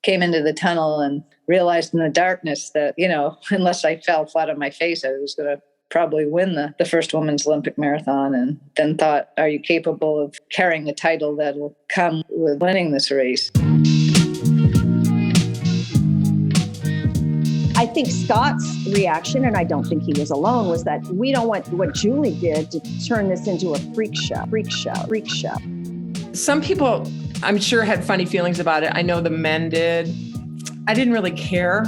came into the tunnel and realized in the darkness that, unless I fell flat on my face, I was going to probably win the first women's Olympic marathon, and then thought, are you capable of carrying a title that will come with winning this race? I think Scott's reaction, and I don't think he was alone, was that we don't want what Julie did to turn this into a freak show. Some people, I'm sure, had funny feelings about it. I know the men did. I didn't really care.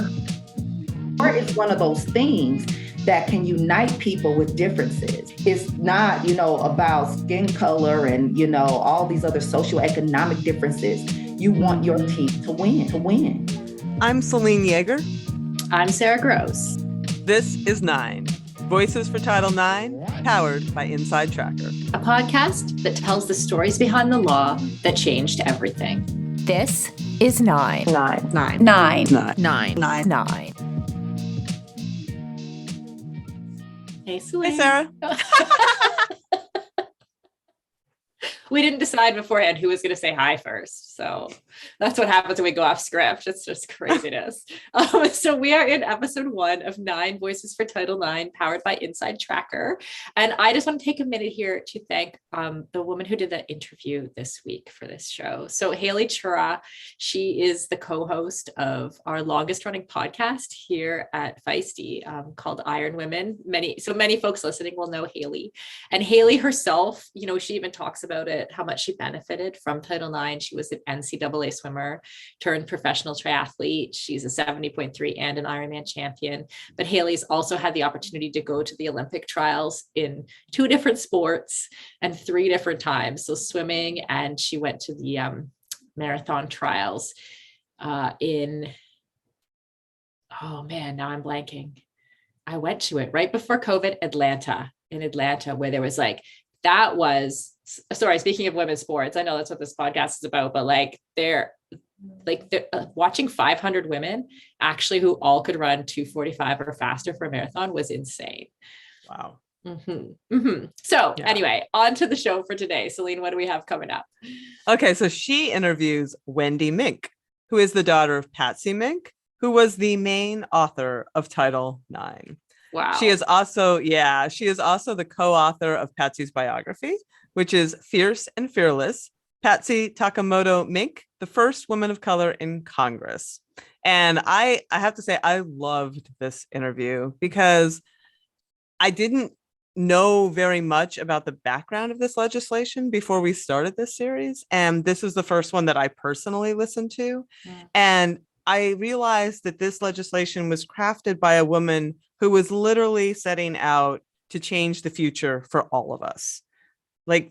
Art is one of those things that can unite people with differences. It's not, about skin color and, all these other socioeconomic differences. You want your team to win. I'm Celine Yeager. I'm Sarah Gross. This is 9, Voices for Title IX, powered by Inside Tracker. A podcast that tells the stories behind the law that changed everything. This is 9. 9. 9. 9. 9. 9. 9. 9. Hey, Celine. Hey, Sarah. We didn't decide beforehand who was going to say hi first. So that's what happens when we go off script. It's just craziness. So we are in episode 1 of 9 Voices for Title IX, powered by Inside Tracker. And I just want to take a minute here to thank the woman who did the interview this week for this show. So Haley Chura, she is the co-host of our longest running podcast here at Feisty, called Ironwomen. Many folks listening will know Haley. And Haley herself, she even talks about it, how much she benefited from Title IX. She was an NCAA swimmer turned professional triathlete. She's a 70.3 and an Ironman champion. But Haley's also had the opportunity to go to the Olympic trials in 2 different sports and 3 different times. So swimming, and she went to the marathon trials now I'm blanking. I went to it right before COVID, in Atlanta, where there was speaking of women's sports, I know that's what this podcast is about, but they're watching 500 women actually who all could run 2:45 or faster for a marathon was insane. Wow. Mm-hmm. Mm-hmm. So Anyway, on to the show for today. Celine, what do we have coming up? Okay, so she interviews Wendy Mink, who is the daughter of Patsy Mink, who was the main author of Title IX. Wow. She is also the co-author of Patsy's biography, which is Fierce and Fearless, Patsy Takemoto Mink, the first woman of color in Congress. And I have to say, I loved this interview because I didn't know very much about the background of this legislation before we started this series. And this is the first one that I personally listened to. Yeah. And I realized that this legislation was crafted by a woman who was literally setting out to change the future for all of us.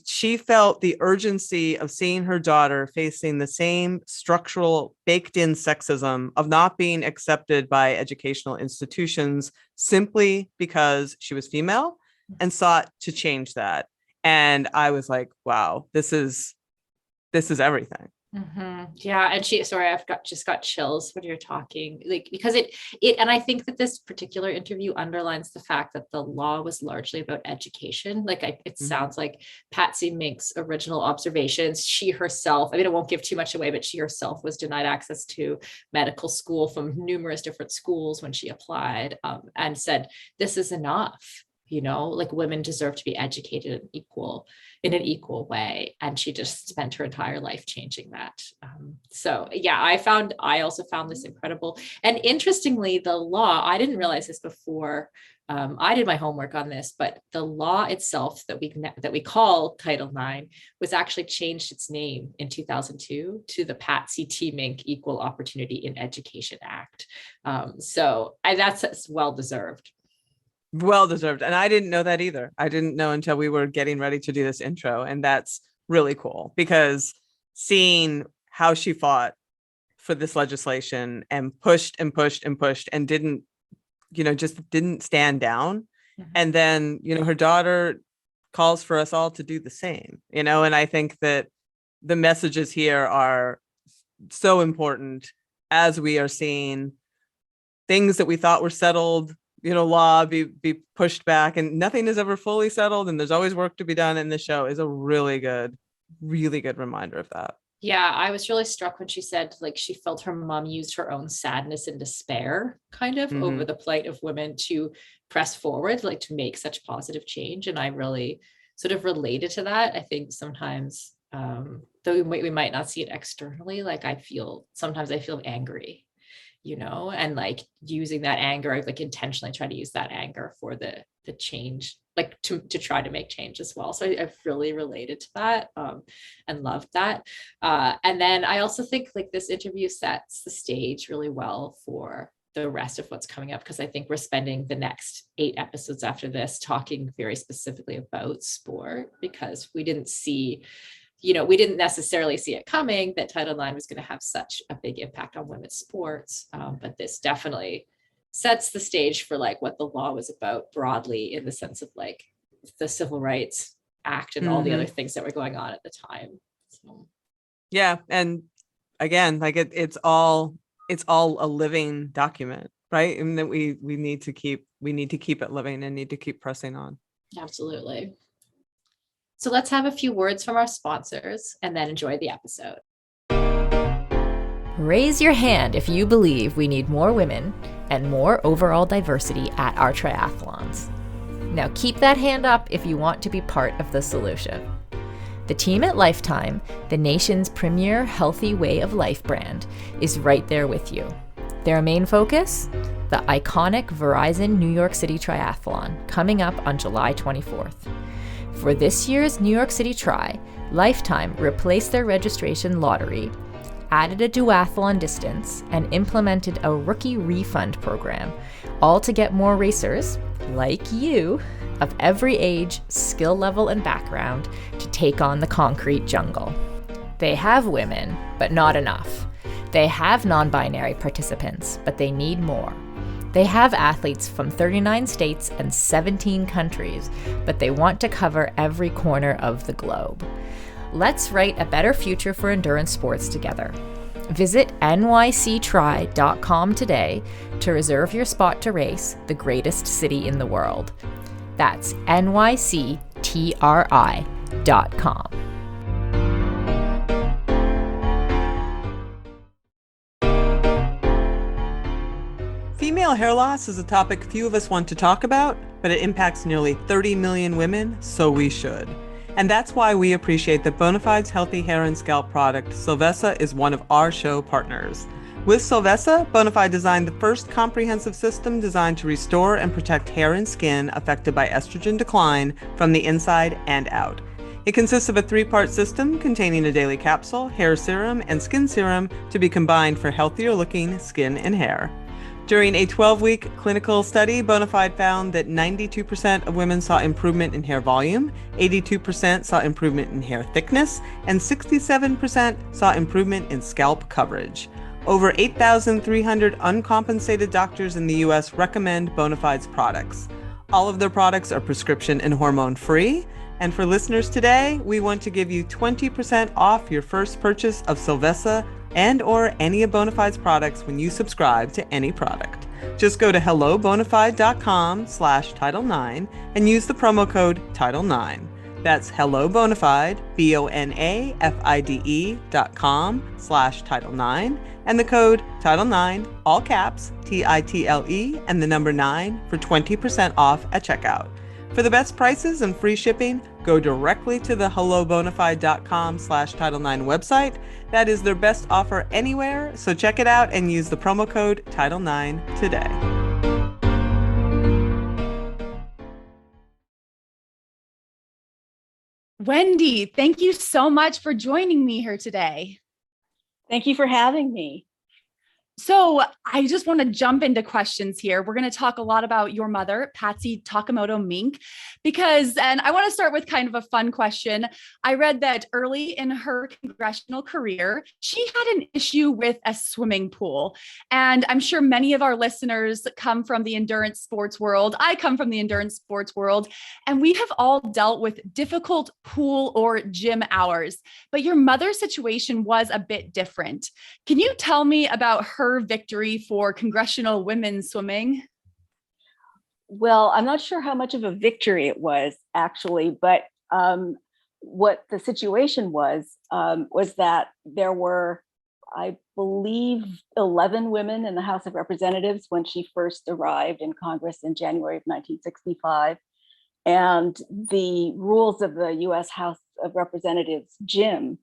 She felt the urgency of seeing her daughter facing the same structural baked in sexism of not being accepted by educational institutions simply because she was female, and sought to change that. And I was like, wow, this is everything. Mm-hmm. Yeah. And I've just got chills when you're talking, because it, and I think that this particular interview underlines the fact that the law was largely about education. It sounds like Patsy Mink's original observations, she herself, I won't give too much away, but she herself was denied access to medical school from numerous different schools when she applied, and said, this is enough. Women deserve to be educated in an equal way. And she just spent her entire life changing that. I also found this incredible. And interestingly, the law, I didn't realize this before. I did my homework on this, but the law itself that we call Title IX was actually changed its name in 2002 to the Patsy T. Mink Equal Opportunity in Education Act. That's well-deserved. Well-deserved. And I didn't know that either. I didn't know until we were getting ready to do this intro. And that's really cool, because seeing how she fought for this legislation and pushed and pushed and pushed and didn't stand down. Mm-hmm. And then, her daughter calls for us all to do the same, and I think that the messages here are so important as we are seeing things that we thought were settled, law be pushed back, and nothing is ever fully settled, and there's always work to be done. And the show is a really good reminder of that. Yeah, I was really struck when she said like she felt her mom used her own sadness and despair kind of over the plight of women to press forward, like to make such positive change. And I really sort of related to that. I think sometimes, though we might not see it externally, like sometimes I feel angry, and like using that anger, like intentionally try to use that anger for the change, like to try to make change as well. So I've really related to that and loved that. And then I also think like this interview sets the stage really well for the rest of what's coming up, because I think we're spending the next 8 episodes after this talking very specifically about sport, because we didn't necessarily see it coming that Title IX was going to have such a big impact on women's sports. But this definitely sets the stage for like what the law was about broadly, in the sense of like the Civil Rights Act and all the other things that were going on at the time. So. Yeah. And again, like it's all a living document, right? And that we need to keep it living and need to keep pressing on. Absolutely. So let's have a few words from our sponsors and then enjoy the episode. Raise your hand if you believe we need more women and more overall diversity at our triathlons. Now keep that hand up if you want to be part of the solution. The team at Lifetime, the nation's premier healthy way of life brand, is right there with you. Their main focus? The iconic Verizon New York City Triathlon, coming up on July 24th. For this year's New York City Tri, Lifetime replaced their registration lottery, added a duathlon distance, and implemented a rookie refund program, all to get more racers, like you, of every age, skill level, and background to take on the concrete jungle. They have women, but not enough. They have non-binary participants, but they need more. They have athletes from 39 states and 17 countries, but they want to cover every corner of the globe. Let's write a better future for endurance sports together. Visit nyctri.com today to reserve your spot to race the greatest city in the world. That's nyctri.com. Female hair loss is a topic few of us want to talk about, but it impacts nearly 30 million women, so we should. And that's why we appreciate that Bonafide's healthy hair and scalp product, Silvessa, is one of our show partners. With Silvessa, Bonafide designed the first comprehensive system designed to restore and protect hair and skin affected by estrogen decline from the inside and out. It consists of a 3-part system containing a daily capsule, hair serum, and skin serum to be combined for healthier looking skin and hair. During a 12-week clinical study, Bonafide found that 92% of women saw improvement in hair volume, 82% saw improvement in hair thickness, and 67% saw improvement in scalp coverage. Over 8,300 uncompensated doctors in the U.S. recommend Bonafide's products. All of their products are prescription and hormone-free. And for listeners today, we want to give you 20% off your first purchase of Silvessa and or any of Bonafide's products when you subscribe to any product. Just go to hellobonafide.com/Title9 and use the promo code Title9. That's hellobonafide, BONAFIDE.com/Title9, and the code Title9, all caps, TITLE, and the number 9 for 20% off at checkout. For the best prices and free shipping, go directly to the hellobonafide.com/Title9 website. That is their best offer anywhere, so check it out and use the promo code Title9 today. Wendy, thank you so much for joining me here today. Thank you for having me. So I just want to jump into questions here. We're going to talk a lot about your mother, Patsy Mink, and I want to start with kind of a fun question. I read that early in her congressional career, she had an issue with a swimming pool. And I'm sure many of our listeners come from the endurance sports world. I come from the endurance sports world, and we have all dealt with difficult pool or gym hours. But your mother's situation was a bit different. Can you tell me about her victory for congressional women's swimming? Well, I'm not sure how much of a victory it was actually, but what the situation was that there were, I believe, 11 women in the House of Representatives when she first arrived in Congress in January of 1965. And the rules of the US House of Representatives gym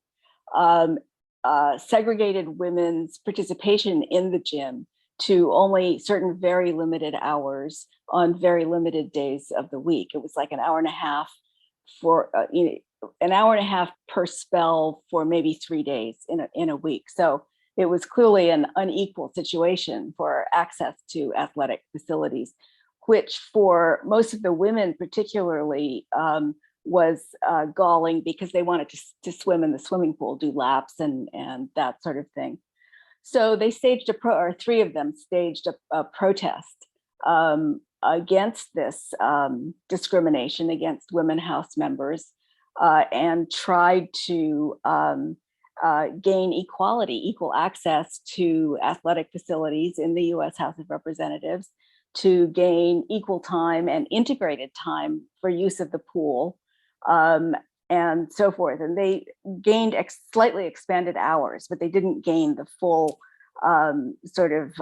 segregated women's participation in the gym to only certain very limited hours on very limited days of the week. It was like an hour and a half for an hour and a half per spell for maybe 3 days in a week. So it was clearly an unequal situation for access to athletic facilities, which for most of the women particularly was galling because they wanted to swim in the swimming pool, do laps and that sort of thing. So they staged or three of them staged a protest against this discrimination against women House members and tried to gain equal access to athletic facilities in the US House of Representatives, to gain equal time and integrated time for use of the pool, and so forth. And they gained slightly expanded hours, but they didn't gain the full sort of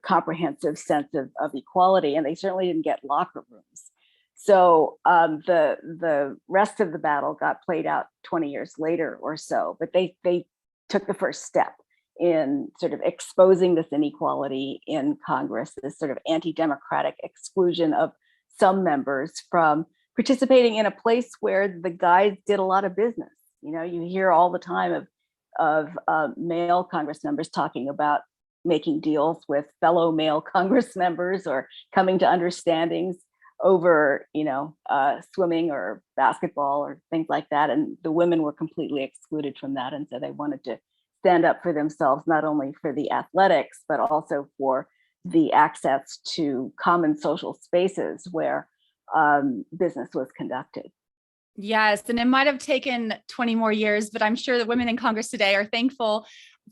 comprehensive sense of equality. And they certainly didn't get locker rooms. So the rest of the battle got played out 20 years later or so, but they took the first step in sort of exposing this inequality in Congress, this sort of anti-democratic exclusion of some members from participating in a place where the guys did a lot of business. You know, you hear all the time of male Congress members talking about making deals with fellow male Congress members or coming to understandings over, swimming or basketball or things like that. And the women were completely excluded from that. And so they wanted to stand up for themselves, not only for the athletics, but also for the access to common social spaces where business was conducted. Yes, and it might have taken 20 more years, but I'm sure that women in Congress today are thankful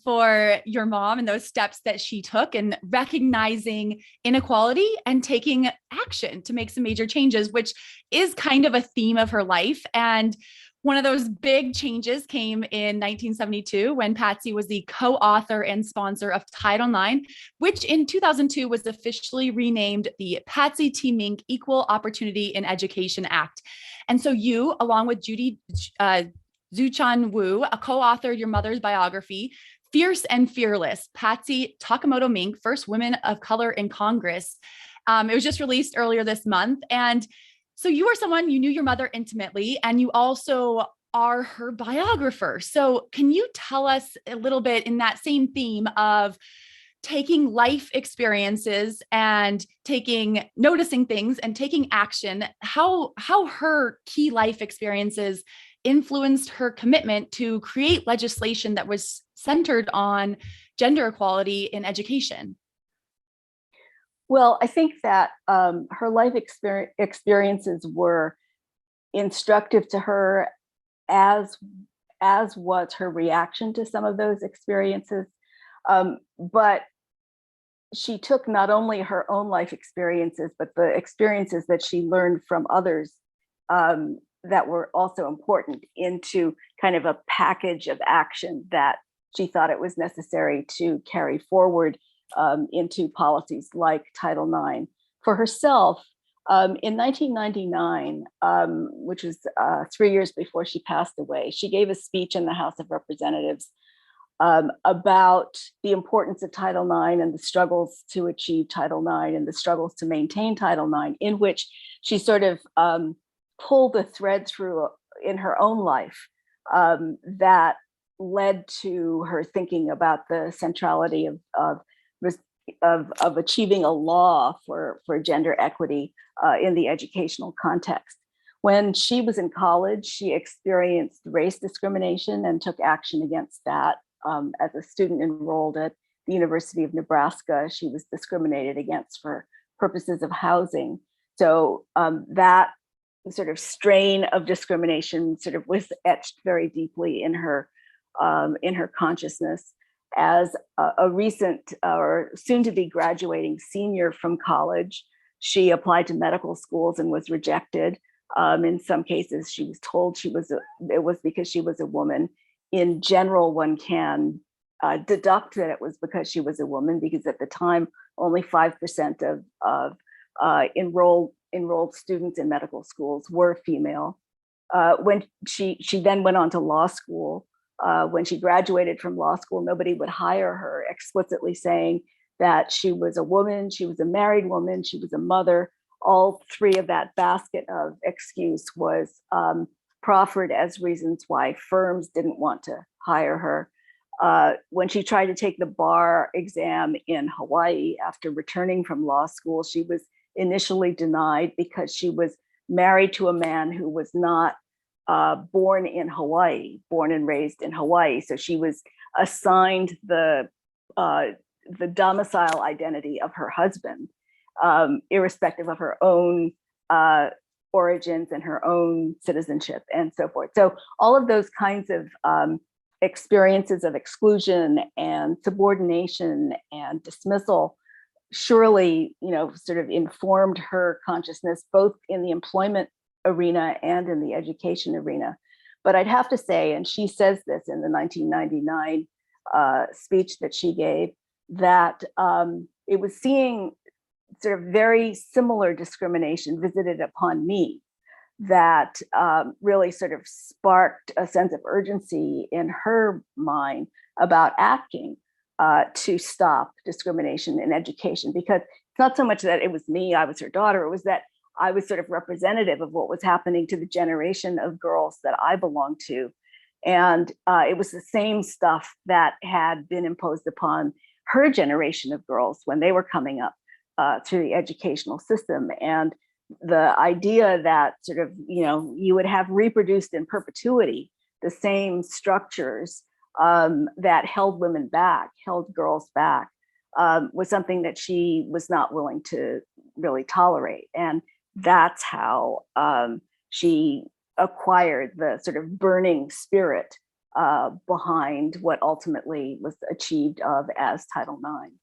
for your mom and those steps that she took and recognizing inequality and taking action to make some major changes, which is kind of a theme of her life. And one of those big changes came in 1972 when Patsy was the co-author and sponsor of Title IX, which in 2002 was officially renamed the Patsy T. Mink Equal Opportunity in Education Act. And so you, along with Judy Zuchan Wu, co-authored your mother's biography, Fierce and Fearless, Patsy Takemoto Mink, First Women of Color in Congress. It was just released earlier this month. And so you are someone, you knew your mother intimately, and you also are her biographer. So can you tell us a little bit in that same theme of taking life experiences and noticing things and taking action, how her key life experiences influenced her commitment to create legislation that was centered on gender equality in education? Well, I think that her life experiences were instructive to her, as was her reaction to some of those experiences. But she took not only her own life experiences, but the experiences that she learned from others that were also important into kind of a package of action that she thought it was necessary to carry forward into policies like Title IX. For herself, in 1999, which was 3 years before she passed away, she gave a speech in the House of Representatives about the importance of Title IX and the struggles to achieve Title IX and the struggles to maintain Title IX, in which she sort of pulled the thread through in her own life that led to her thinking about the centrality of achieving a law for gender equity in the educational context. When she was in college, she experienced race discrimination and took action against that. As a student enrolled at the University of Nebraska, she was discriminated against for purposes of housing. So that sort of strain of discrimination sort of was etched very deeply in her consciousness. As a recent or soon to be graduating senior from college, she applied to medical schools and was rejected. In some cases, she was told it was because she was a woman. In general, one can deduct that it was because she was a woman, because at the time, only 5% of enrolled students in medical schools were female. When she then went on to law school, when she graduated from law school, nobody would hire her, explicitly saying that she was a woman, she was a married woman, she was a mother. All three of that basket of excuse was proffered as reasons why firms didn't want to hire her. When she tried to take the bar exam in Hawaii after returning from law school, she was initially denied because she was married to a man who was not born and raised in Hawaii. So she was assigned the domicile identity of her husband, irrespective of her own origins and her own citizenship and so forth. So all of those kinds of experiences of exclusion and subordination and dismissal surely, sort of informed her consciousness, both in the employment arena and in the education arena. But I'd have to say, and she says this in the 1999 speech that she gave, that it was seeing sort of very similar discrimination visited upon me that really sort of sparked a sense of urgency in her mind about acting to stop discrimination in education. Because it's not so much that it was me, I was her daughter, it was that I was sort of representative of what was happening to the generation of girls that I belonged to. And it was the same stuff that had been imposed upon her generation of girls when they were coming up through the educational system. And the idea that sort of, you would have reproduced in perpetuity the same structures that held women back, held girls back, was something that she was not willing to really tolerate. And that's how she acquired the sort of burning spirit behind what ultimately was achieved of as Title IX.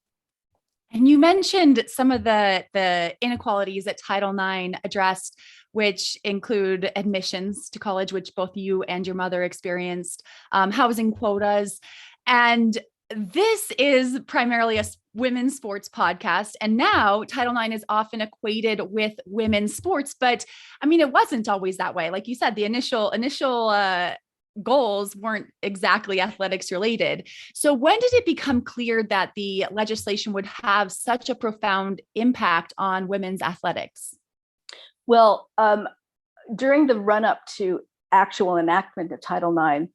And you mentioned some of the inequalities that Title IX addressed, which include admissions to college, which both you and your mother experienced, housing quotas. And this is primarily a women's sports podcast. And now Title IX is often equated with women's sports, but I mean, it wasn't always that way. Like you said, the initial goals weren't exactly athletics related. So when did it become clear that the legislation would have such a profound impact on women's athletics? Well, during the run up to actual enactment of Title IX,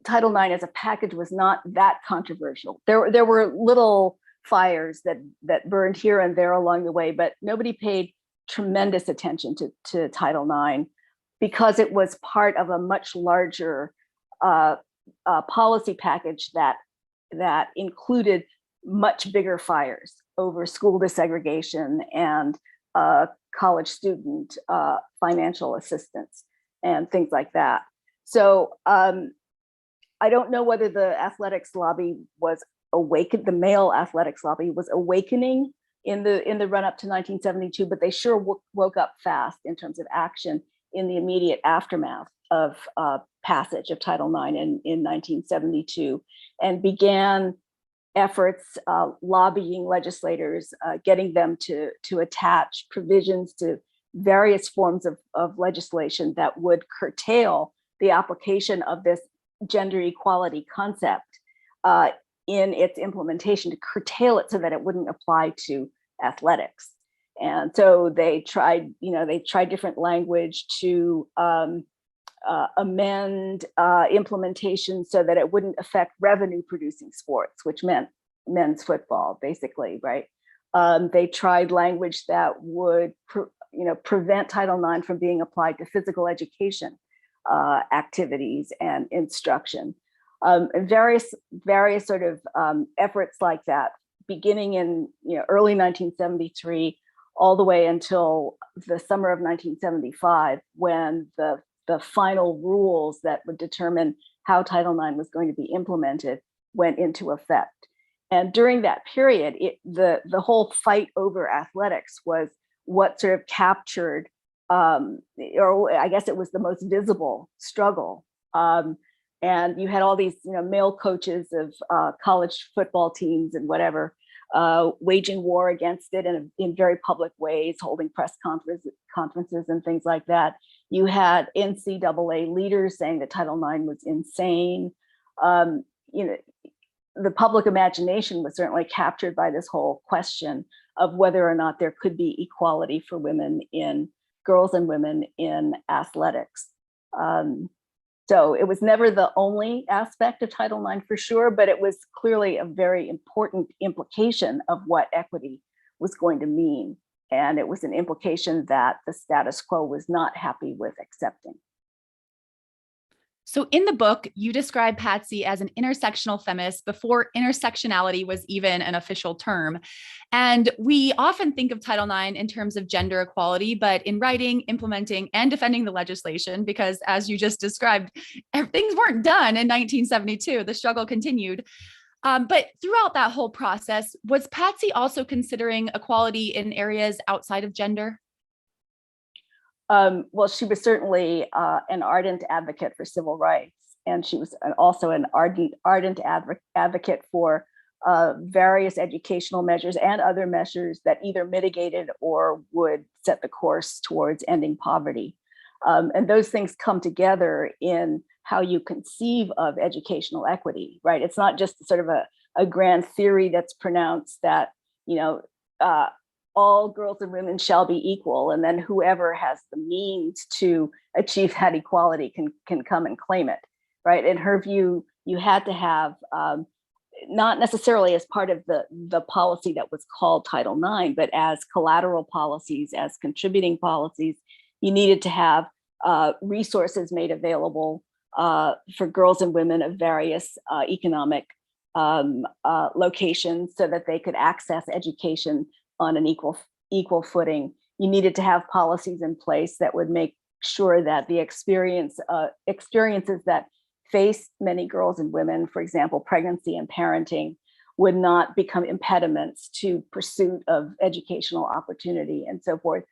Title IX as a package was not that controversial. There were little fires that burned here and there along the way, but nobody paid tremendous attention to Title IX because it was part of a much larger policy package that included much bigger fires over school desegregation and college student financial assistance and things like that. So I don't know whether the athletics lobby was awakened, the male athletics lobby was awakening in the run up to 1972, but they sure woke up fast in terms of action in the immediate aftermath of passage of Title IX in 1972, and began efforts lobbying legislators, getting them to attach provisions to various forms of legislation that would curtail the application of this gender equality concept in its implementation, to curtail it so that it wouldn't apply to athletics. And so they tried different language to amend implementation so that it wouldn't affect revenue producing sports, which meant men's football, basically, right? They tried language that would prevent Title IX from being applied to physical education activities and instruction. And various sort of efforts like that, beginning in early 1973, all the way until the summer of 1975, when the final rules that would determine how Title IX was going to be implemented went into effect. And during that period, the whole fight over athletics was what sort of captured or I guess it was the most visible struggle. And you had all these, male coaches of college football teams and whatever, waging war against it in very public ways, holding press conferences and things like that. You had NCAA leaders saying that Title IX was insane. The public imagination was certainly captured by this whole question of whether or not there could be equality for girls and women in athletics. So it was never the only aspect of Title IX for sure, but it was clearly a very important implication of what equity was going to mean. And it was an implication that the status quo was not happy with accepting. So in the book, you describe Patsy as an intersectional feminist before intersectionality was even an official term. And we often think of Title IX in terms of gender equality, but in writing, implementing, and defending the legislation, because as you just described, things weren't done in 1972, the struggle continued. But throughout that whole process, was Patsy also considering equality in areas outside of gender? Well, she was certainly an ardent advocate for civil rights, and she was also an ardent advocate for various educational measures and other measures that either mitigated or would set the course towards ending poverty. And those things come together in how you conceive of educational equity, right? It's not just sort of a grand theory that's pronounced that, all girls and women shall be equal, and then whoever has the means to achieve that equality can come and claim it, right? In her view, you had to have, not necessarily as part of the policy that was called Title IX, but as collateral policies, as contributing policies, you needed to have resources made available for girls and women of various economic locations so that they could access education on an equal footing. You needed to have policies in place that would make sure that the experiences that face many girls and women, for example, pregnancy and parenting, would not become impediments to pursuit of educational opportunity and so forth.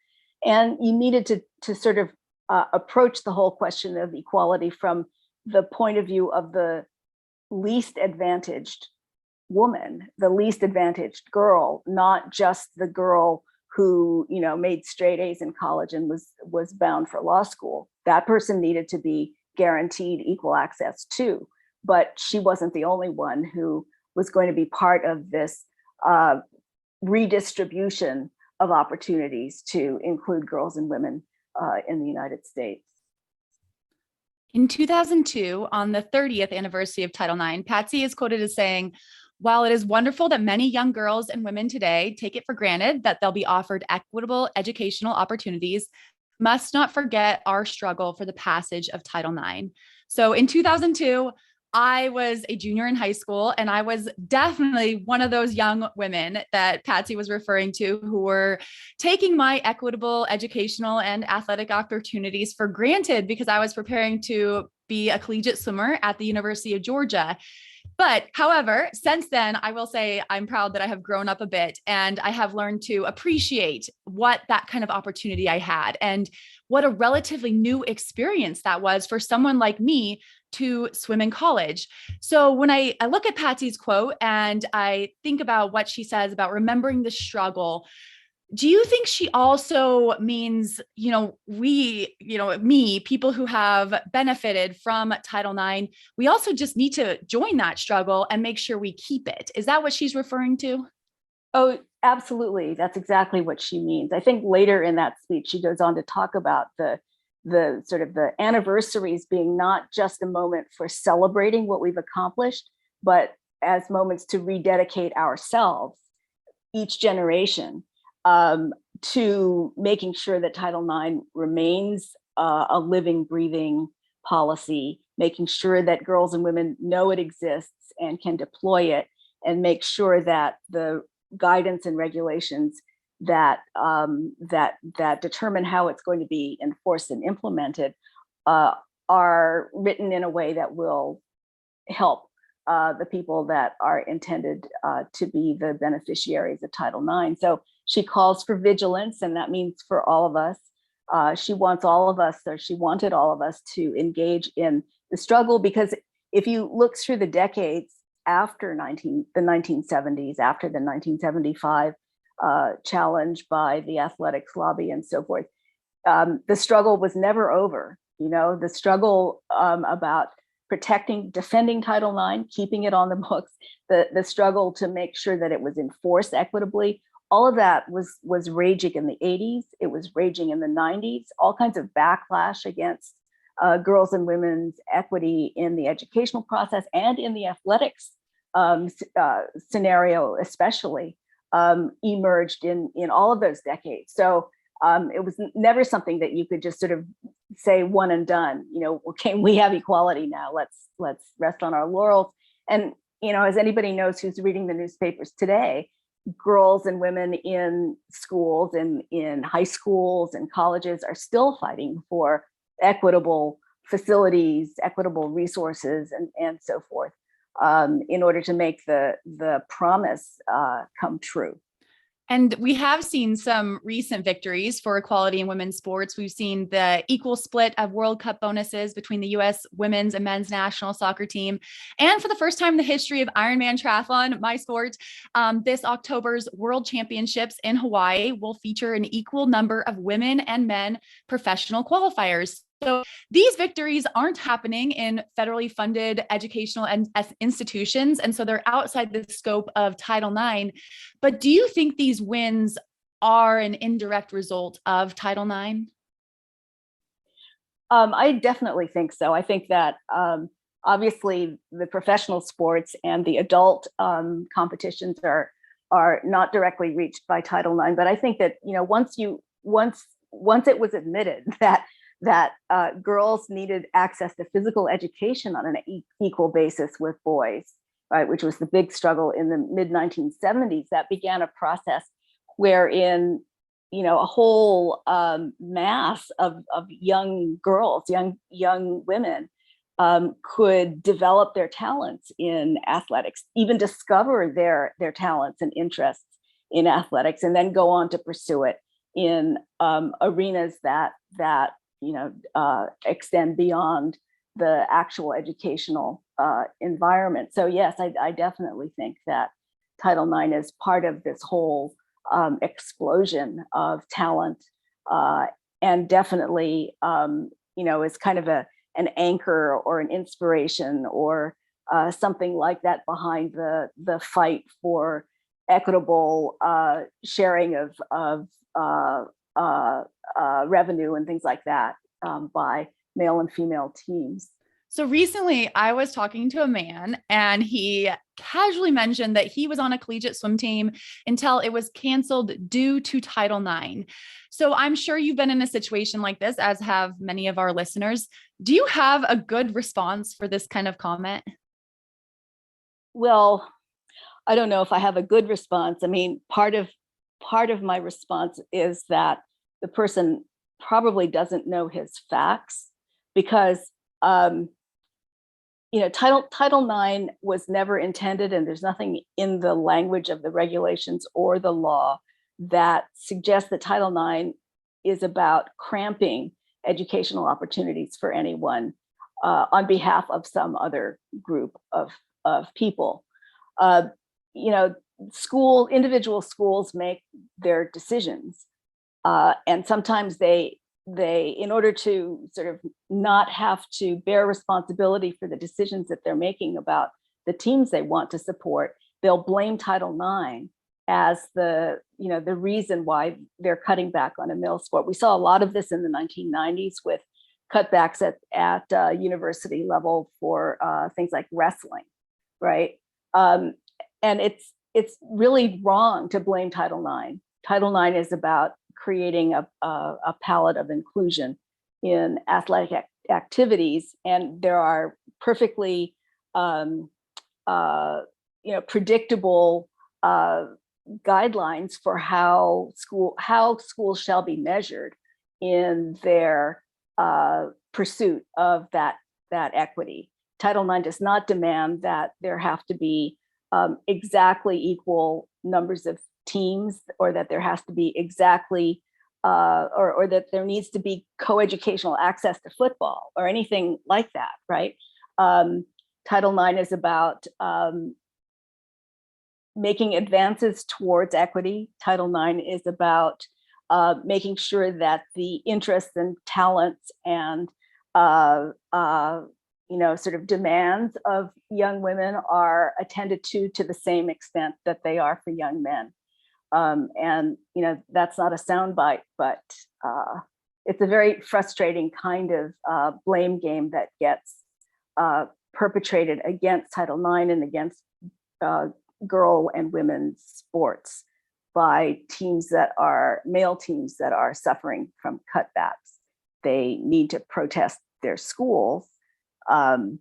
And you needed to sort of approach the whole question of equality from the point of view of the least advantaged woman, the least advantaged girl, not just the girl who made straight A's in college and was bound for law school. That person needed to be guaranteed equal access too, but she wasn't the only one who was going to be part of this redistribution of opportunities to include girls and women in the United States. In 2002, on the 30th anniversary of Title IX, Patsy is quoted as saying, "While it is wonderful that many young girls and women today take it for granted that they'll be offered equitable educational opportunities, must not forget our struggle for the passage of Title IX." So in 2002, I was a junior in high school, and I was definitely one of those young women that Patsy was referring to who were taking my equitable educational and athletic opportunities for granted because I was preparing to be a collegiate swimmer at the University of Georgia. But however, since then, I will say I'm proud that I have grown up a bit and I have learned to appreciate what that kind of opportunity I had and what a relatively new experience that was for someone like me to swim in college. So when I look at Patsy's quote and I think about what she says about remembering the struggle, do you think she also means, people who have benefited from Title IX, we also just need to join that struggle and make sure we keep it? Is that what she's referring to? Oh, absolutely. That's exactly what she means. I think later in that speech, she goes on to talk about the sort of the anniversaries being not just a moment for celebrating what we've accomplished, but as moments to rededicate ourselves, each generation, to making sure that Title IX remains a living, breathing policy, making sure that girls and women know it exists and can deploy it, and make sure that the guidance and regulations that determine how it's going to be enforced and implemented are written in a way that will help the people that are intended to be the beneficiaries of Title IX. So she calls for vigilance, and that means for all of us. She wants all of us, or she wanted all of us, to engage in the struggle, because if you look through the decades after the 1970s, after the 1975 challenge by the athletics lobby and so forth, the struggle was never over. The struggle about defending Title IX, keeping it on the books, the struggle to make sure that it was enforced equitably, all of that was raging in the 80s. It was raging in the 90s, all kinds of backlash against girls and women's equity in the educational process and in the athletics scenario, especially, emerged in all of those decades. So it was never something that you could just sort of say one and done. Okay, we have equality now. Let's rest on our laurels. And as anybody knows who's reading the newspapers today, girls and women in schools and in high schools and colleges are still fighting for equitable facilities, equitable resources, and so forth, in order to make the promise come true. And we have seen some recent victories for equality in women's sports. We've seen the equal split of World Cup bonuses between the U.S. women's and men's national soccer team. And for the first time in the history of Ironman triathlon, my sport, this October's World Championships in Hawaii will feature an equal number of women and men professional qualifiers. So these victories aren't happening in federally funded educational institutions, and so they're outside the scope of Title IX. But do you think these wins are an indirect result of Title IX? I definitely think so. I think that obviously the professional sports and the adult competitions are not directly reached by Title IX. But I think that once it was admitted that girls needed access to physical education on an equal basis with boys, right, which was the big struggle in the mid-1970s, that began a process wherein a whole mass of young girls, young women, could develop their talents in athletics, even discover their talents and interests in athletics, and then go on to pursue it in arenas that extend beyond the actual educational environment. So yes, I definitely think that Title IX is part of this whole explosion of talent, and definitely is kind of an anchor or an inspiration or something like that behind the fight for equitable sharing of revenue and things like that by male and female teams. So recently I was talking to a man and he casually mentioned that he was on a collegiate swim team until it was canceled due to Title IX. So I'm sure you've been in a situation like this, as have many of our listeners. Do you have a good response for this kind of comment? Well, I don't know if I have a good response. I mean, part of my response is that the person probably doesn't know his facts, because Title IX was never intended, and there's nothing in the language of the regulations or the law that suggests that Title IX is about cramping educational opportunities for anyone on behalf of some other group of people. Individual schools make their decisions, and sometimes they, in order to sort of not have to bear responsibility for the decisions that they're making about the teams they want to support, they'll blame Title IX as the reason why they're cutting back on a male sport. We saw a lot of this in the 1990s with cutbacks at university level for things like wrestling, right? And it's really wrong to blame Title IX. Title IX is about creating a palette of inclusion in athletic activities, and there are perfectly predictable guidelines for how schools shall be measured in their pursuit of that equity. Title IX does not demand that there have to be exactly equal numbers of teams, or that there has to be exactly or that there needs to be coeducational access to football or anything like that, right? Title IX is about making advances towards equity. Title IX is about making sure that the interests and talents and sort of demands of young women are attended to the same extent that they are for young men. And that's not a soundbite, but it's a very frustrating kind of blame game that gets perpetrated against Title IX and against girl and women's sports by teams that are male teams that are suffering from cutbacks. They need to protest their schools, to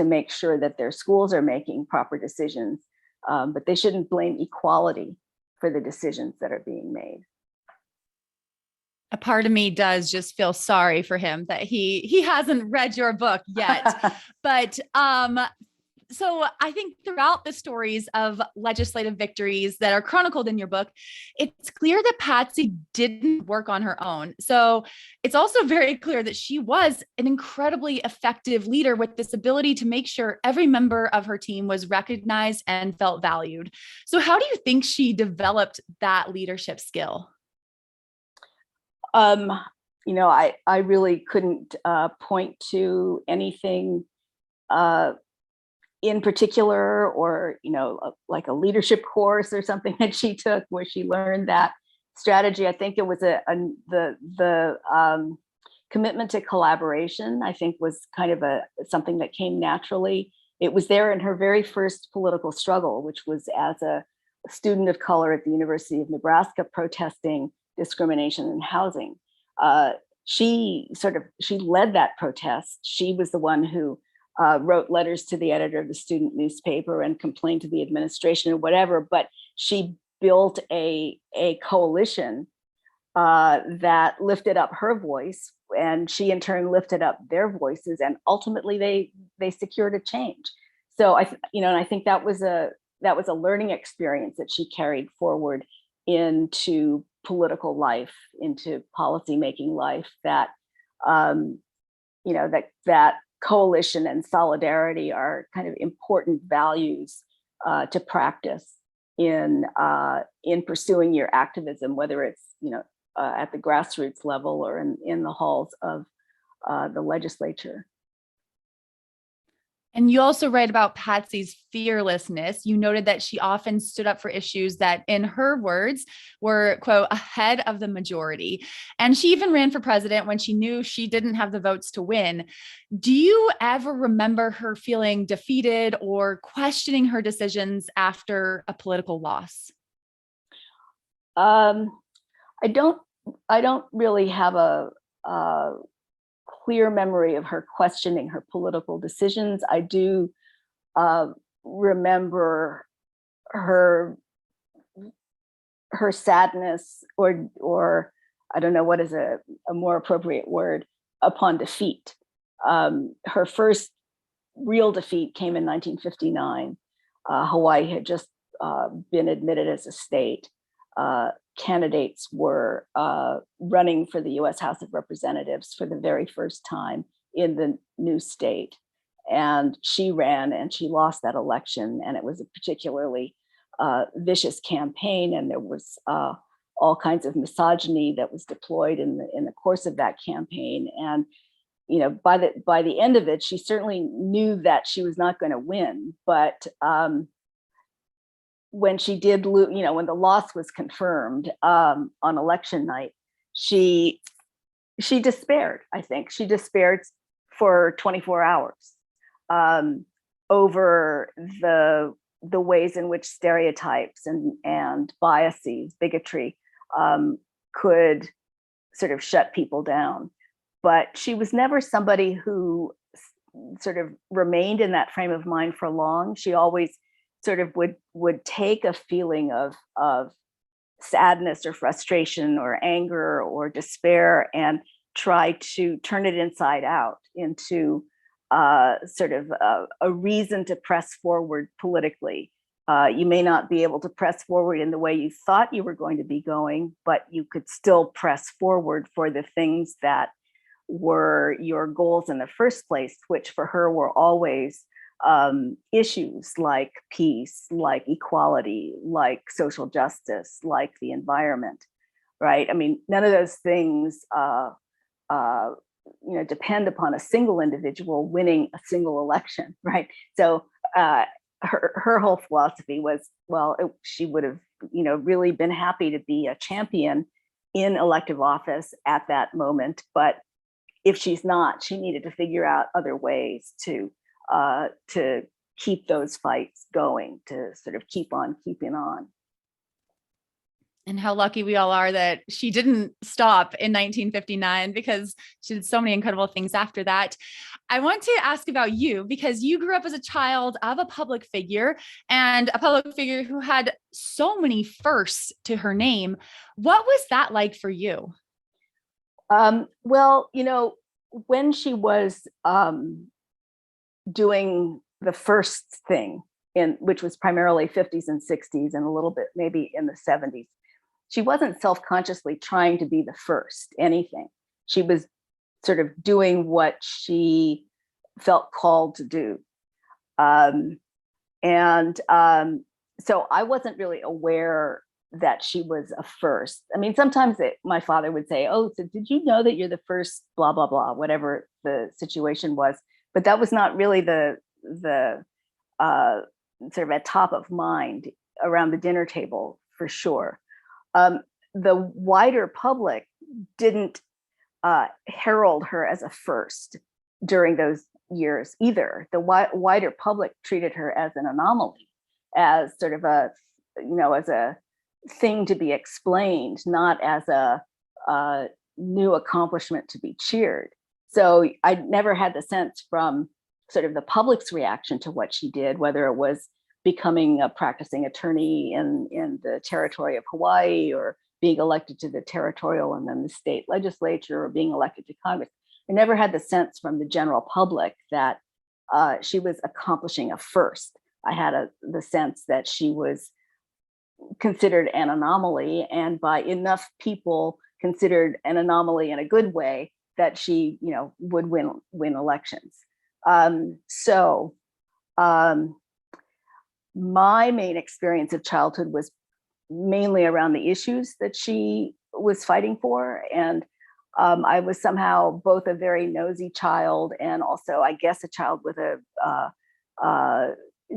make sure that their schools are making proper decisions, but they shouldn't blame equality for the decisions that are being made. A part of me does just feel sorry for him that he hasn't read your book yet. But so I think throughout the stories of legislative victories that are chronicled in your book, it's clear that Patsy didn't work on her own. So it's also very clear that she was an incredibly effective leader with this ability to make sure every member of her team was recognized and felt valued. So how do you think she developed that leadership skill? I really couldn't point to anything in particular, or like a leadership course or something that she took where she learned that strategy. I think it was the commitment to collaboration. I think was kind of something that came naturally. It was there in her very first political struggle, which was as a student of color at the University of Nebraska protesting discrimination in housing. She led that protest. She was the one who wrote letters to the editor of the student newspaper and complained to the administration or whatever, but she built a coalition that lifted up her voice, and she in turn lifted up their voices, and ultimately they secured a change. So I think that was a learning experience that she carried forward into political life, into policymaking life, that that coalition and solidarity are kind of important values to practice in pursuing your activism, whether it's at the grassroots level or in the halls of the legislature. And you also write about Patsy's fearlessness. You noted that she often stood up for issues that, in her words, were, quote, ahead of the majority. And she even ran for president when she knew she didn't have the votes to win. Do you ever remember her feeling defeated or questioning her decisions after a political loss? I don't really have a clear memory of her questioning her political decisions. I do remember her sadness, or I don't know what is a more appropriate word, upon defeat. Her first real defeat came in 1959. Hawaii had just been admitted as a state. Candidates were running for the U.S. House of Representatives for the very first time in the new state. And she ran and she lost that election. And it was a particularly vicious campaign. And there was all kinds of misogyny that was deployed in the course of that campaign. And by the end of it, she certainly knew that she was not going to win. But when she did lose, when the loss was confirmed on election night, she despaired. I think she despaired for 24 hours over the ways in which stereotypes and biases, bigotry, could sort of shut people down. But she was never somebody who sort of remained in that frame of mind for long. She always sort of would take a feeling of sadness or frustration or anger or despair and try to turn it inside out into sort of a reason to press forward politically. You may not be able to press forward in the way you thought you were going to be going, but you could still press forward for the things that were your goals in the first place, which for her were always issues like peace, like equality, like social justice, like the environment, right? I mean, none of those things depend upon a single individual winning a single election, right? So her whole philosophy was, she would have, really been happy to be a champion in elective office at that moment. But if she's not, she needed to figure out other ways to keep those fights going, to sort of keep on keeping on. And how lucky we all are that she didn't stop in 1959, because she did so many incredible things after that. I want to ask about you, because you grew up as a child of a public figure, and a public figure who had so many firsts to her name. What was that like for you? Well, when she was doing the first thing, which was primarily 50s and 60s and a little bit maybe in the 70s, she wasn't self-consciously trying to be the first anything. She was sort of doing what she felt called to do. So I wasn't really aware that she was a first. I mean, sometimes my father would say, "Oh, so did you know that you're the first, blah, blah, blah," whatever the situation was. But that was not really the sort of at top of mind around the dinner table, for sure. The wider public didn't herald her as a first during those years either. The wider public treated her as an anomaly, as sort of as a thing to be explained, not as a new accomplishment to be cheered. So I never had the sense from sort of the public's reaction to what she did, whether it was becoming a practicing attorney in the territory of Hawaii, or being elected to the territorial and then the state legislature, or being elected to Congress. I never had the sense from the general public that she was accomplishing a first. I had the sense that she was considered an anomaly, and by enough people considered an anomaly in a good way, that she, would win elections. My main experience of childhood was mainly around the issues that she was fighting for. And I was somehow both a very nosy child and also, I guess, a child with a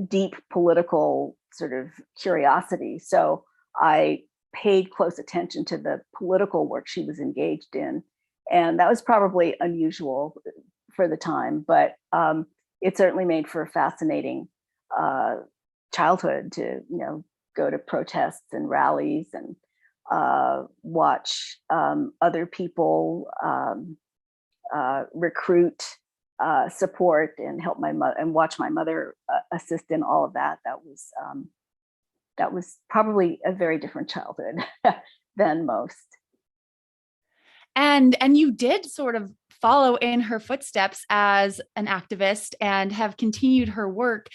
deep political sort of curiosity. So I paid close attention to the political work she was engaged in. And that was probably unusual for the time, but it certainly made for a fascinating childhood to, go to protests and rallies and watch other people recruit, support, and help my mother, and watch my mother assist in all of that. That was probably a very different childhood than most. And you did sort of follow in her footsteps as an activist and have continued her work.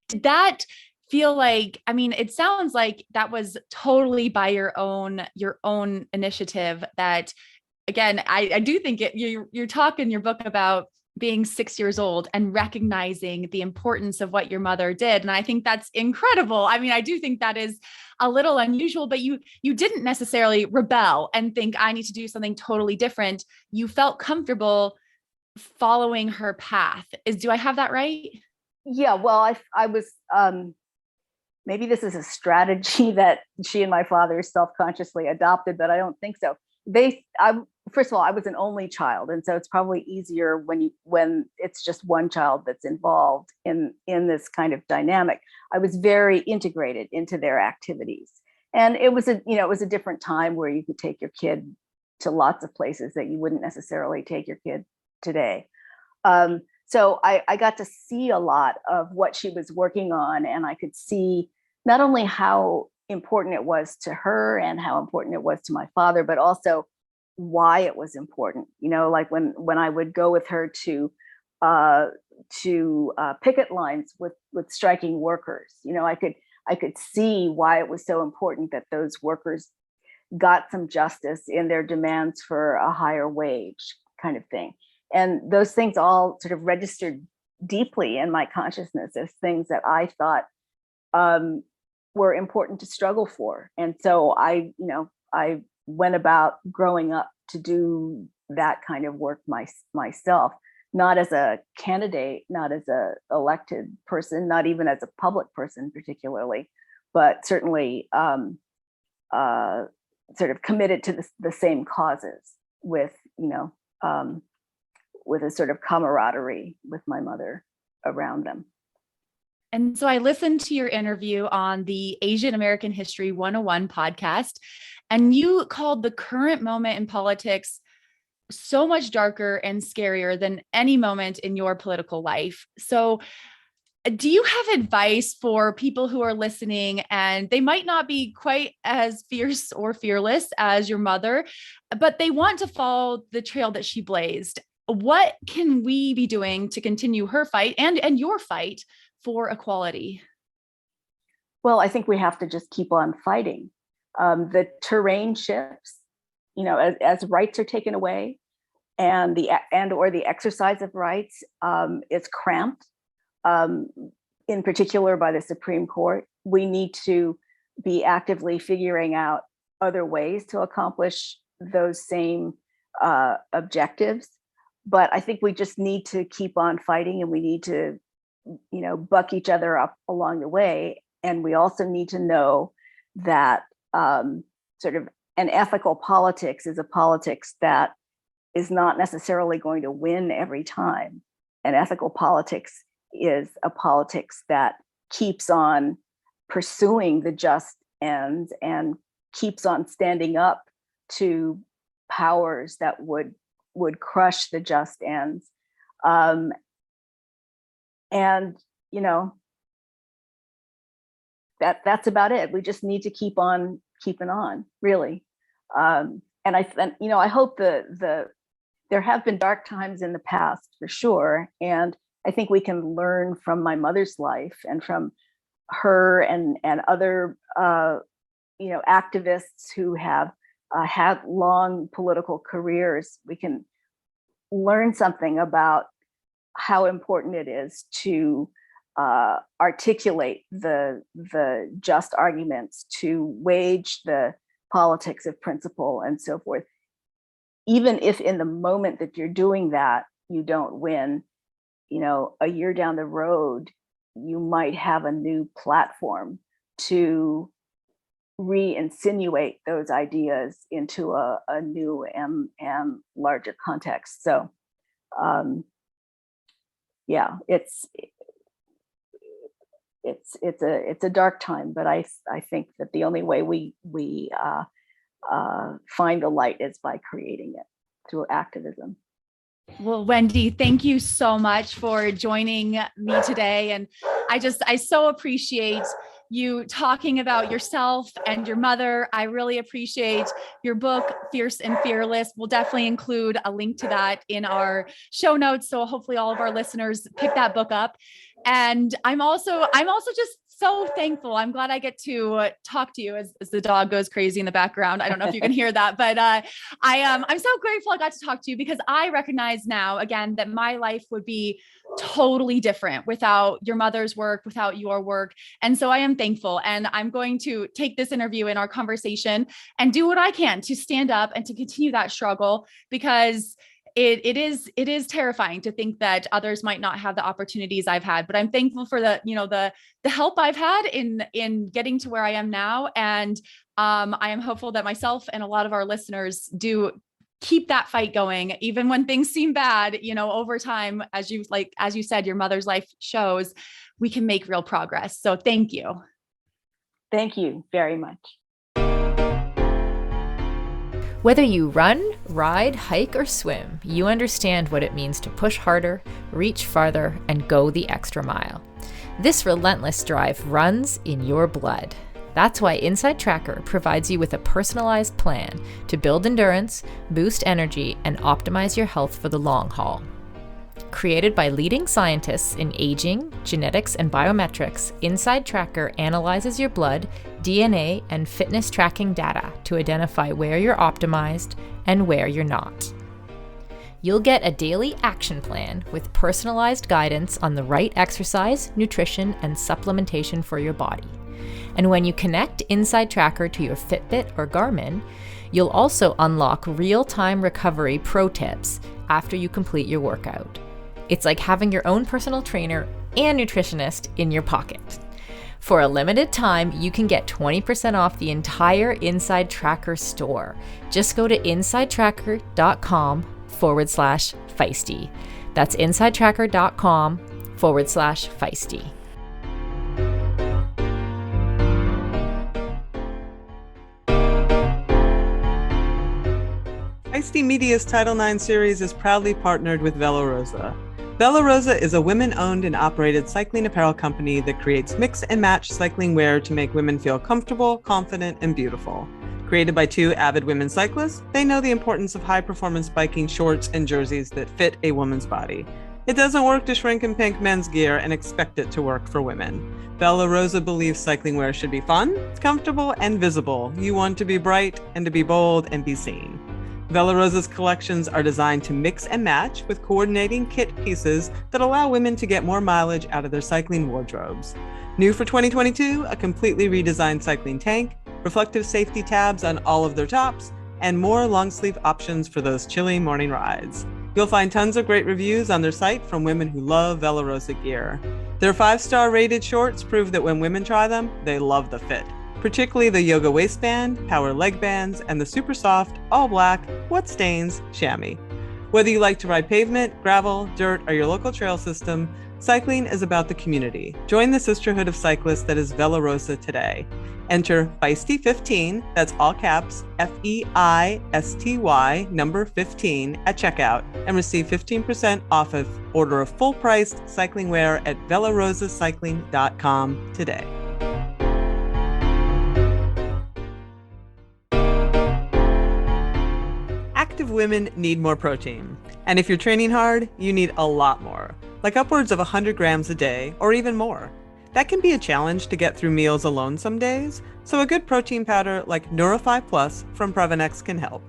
Did that feel like, I mean, it sounds like that was totally by your own initiative? That, again, I do think you're talking in your book about being 6 years old and recognizing the importance of what your mother did. And I think that's incredible. I mean, I do think that is a little unusual, but you didn't necessarily rebel and think, I need to do something totally different. You felt comfortable following her path. Do I have that right? Yeah, well, I was, maybe this is a strategy that she and my father self-consciously adopted, but I don't think so. First of all, I was an only child, and so it's probably easier when it's just one child that's involved in this kind of dynamic. I was very integrated into their activities, and it was a different time where you could take your kid to lots of places that you wouldn't necessarily take your kid today. So I got to see a lot of what she was working on, and I could see not only how important it was to her and how important it was to my father, but also why it was important. Like when I would go with her to picket lines with striking workers, I could see why it was so important that those workers got some justice in their demands for a higher wage, kind of thing. And those things all sort of registered deeply in my consciousness as things that I thought were important to struggle for. And so I went about growing up to do that kind of work myself, not as a candidate, not as a elected person, not even as a public person particularly, but certainly sort of committed to the same causes with a sort of camaraderie with my mother around them. And so I listened to your interview on the Asian American History 101 podcast, and you called the current moment in politics so much darker and scarier than any moment in your political life. So do you have advice for people who are listening and they might not be quite as fierce or fearless as your mother, but they want to follow the trail that she blazed? What can we be doing to continue her fight and your fight for equality? Well, I think we have to just keep on fighting. The terrain shifts, as rights are taken away, and the exercise of rights is cramped, in particular by the Supreme Court. We need to be actively figuring out other ways to accomplish those same objectives. But I think we just need to keep on fighting, and we need to, buck each other up along the way. And we also need to know that sort of an ethical politics is a politics that is not necessarily going to win every time. An ethical politics is a politics that keeps on pursuing the just ends and keeps on standing up to powers that would crush the just ends. That's about it. We just need to keep on keeping on, really. And I hope there have been dark times in the past for sure. And I think we can learn from my mother's life and from her and other, activists who have had long political careers. We can learn something about how important it is to articulate the just arguments, to wage the politics of principle and so forth. Even if in the moment that you're doing that, you don't win, a year down the road, you might have a new platform to re-insinuate those ideas into a new and larger context. So it's a dark time, but I think that the only way we find the light is by creating it through activism. Well, Wendy, thank you so much for joining me today. And I so appreciate you talking about yourself and your mother. I really appreciate your book, Fierce and Fearless. We'll definitely include a link to that in our show notes. So hopefully all of our listeners pick that book up. And I'm also just so thankful. I'm glad I get to talk to you as the dog goes crazy in the background. I don't know if you can hear that, but I'm so grateful I got to talk to you, because I recognize now again that my life would be totally different without your mother's work, without your work. And so I am thankful, and I'm going to take this interview in our conversation and do what I can to stand up and to continue that struggle, because it is terrifying to think that others might not have the opportunities I've had, but I'm thankful for the help I've had in getting to where I am now. And I am hopeful that myself and a lot of our listeners do keep that fight going, even when things seem bad, over time, as you said, your mother's life shows, we can make real progress. So thank you. Thank you very much. Whether you run, ride, hike, or swim, you understand what it means to push harder, reach farther, and go the extra mile. This relentless drive runs in your blood. That's why Inside Tracker provides you with a personalized plan to build endurance, boost energy, and optimize your health for the long haul. Created by leading scientists in aging, genetics, and biometrics, Inside Tracker analyzes your blood, DNA, and fitness tracking data to identify where you're optimized and where you're not. You'll get a daily action plan with personalized guidance on the right exercise, nutrition, and supplementation for your body. And when you connect Inside Tracker to your Fitbit or Garmin, you'll also unlock real-time recovery pro tips after you complete your workout. It's like having your own personal trainer and nutritionist in your pocket. For a limited time, you can get 20% off the entire Inside Tracker store. Just go to insidetracker.com/Feisty. That's insidetracker.com/Feisty. Feisty Media's Title IX series is proudly partnered with Vela Rosa. Vela Rosa is a women-owned and operated cycling apparel company that creates mix and match cycling wear to make women feel comfortable, confident, and beautiful. Created by two avid women cyclists, they know the importance of high-performance biking shorts and jerseys that fit a woman's body. It doesn't work to shrink and pink men's gear and expect it to work for women. Vela Rosa believes cycling wear should be fun, comfortable, and visible. You want to be bright and to be bold and be seen. Vela Rosa's collections are designed to mix and match with coordinating kit pieces that allow women to get more mileage out of their cycling wardrobes. New for 2022, a completely redesigned cycling tank, reflective safety tabs on all of their tops, and more long-sleeve options for those chilly morning rides. You'll find tons of great reviews on their site from women who love Vela Rosa gear. Their 5-star rated shorts prove that when women try them, they love the fit. Particularly the yoga waistband, power leg bands, and the super soft, all black, what stains, chamois. Whether you like to ride pavement, gravel, dirt, or your local trail system, cycling is about the community. Join the sisterhood of cyclists that is Vela Rosa today. Enter Feisty15, that's all caps, FEISTY, number 15, at checkout, and receive 15% off of order of full-priced cycling wear at velarosacycling.com today. Active women need more protein. And if you're training hard, you need a lot more, like upwards of 100 grams a day or even more. That can be a challenge to get through meals alone some days, so a good protein powder like Neurify Plus from Previnex can help.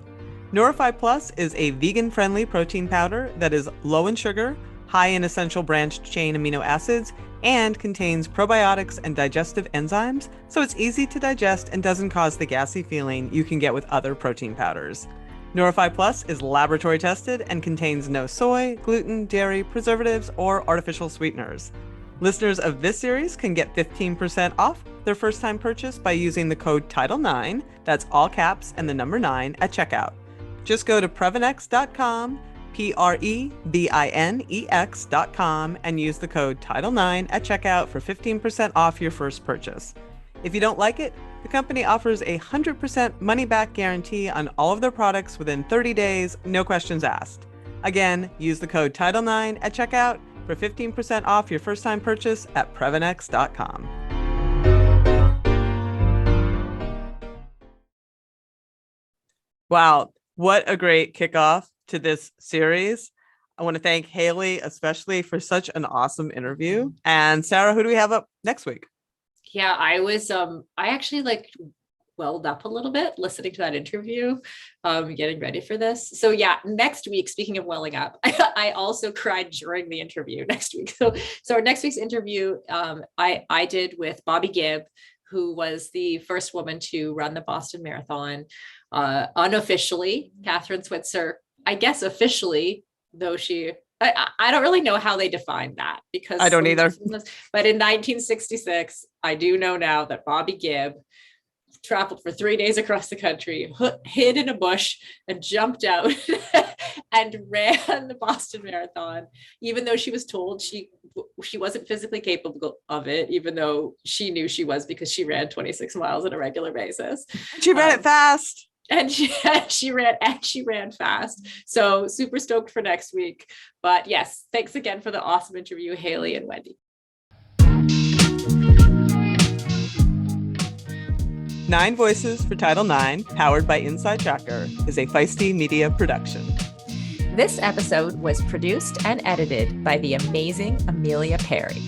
Neurify Plus is a vegan-friendly protein powder that is low in sugar, high in essential branched chain amino acids, and contains probiotics and digestive enzymes, so it's easy to digest and doesn't cause the gassy feeling you can get with other protein powders. Neurify Plus is laboratory tested and contains no soy, gluten, dairy, preservatives, or artificial sweeteners. Listeners of this series can get 15% off their first-time purchase by using the code TITLE9, that's all caps and the number 9, at checkout. Just go to Previnex.com, Previnex.com, and use the code TITLE9 at checkout for 15% off your first purchase. If you don't like it, the company offers a 100% money-back guarantee on all of their products within 30 days, no questions asked. Again, use the code TITLE9 at checkout for 15% off your first-time purchase at Previnex.com. Wow, what a great kickoff to this series. I want to thank Haley especially for such an awesome interview. And Sarah, who do we have up next week? Yeah, I actually welled up a little bit listening to that interview, getting ready for this. So yeah, next week, speaking of welling up, I also cried during the interview next week. So our next week's interview, I did with Bobby Gibb, who was the first woman to run the Boston Marathon, unofficially. Catherine Switzer, I guess officially, though I don't really know how they define that, because I don't either. But in 1966, I do know now that Bobby Gibb traveled for 3 days across the country, hid in a bush, and jumped out and ran the Boston Marathon, even though she was told she wasn't physically capable of it, even though she knew she was, because she ran 26 miles on a regular basis. She ran it fast. And she ran fast. So super stoked for next week. But yes, thanks again for the awesome interview, Haley and Wendy. 9 Voices for Title IX, powered by Inside Tracker, is a Feisty Media production. This episode was produced and edited by the amazing Amelia Perry.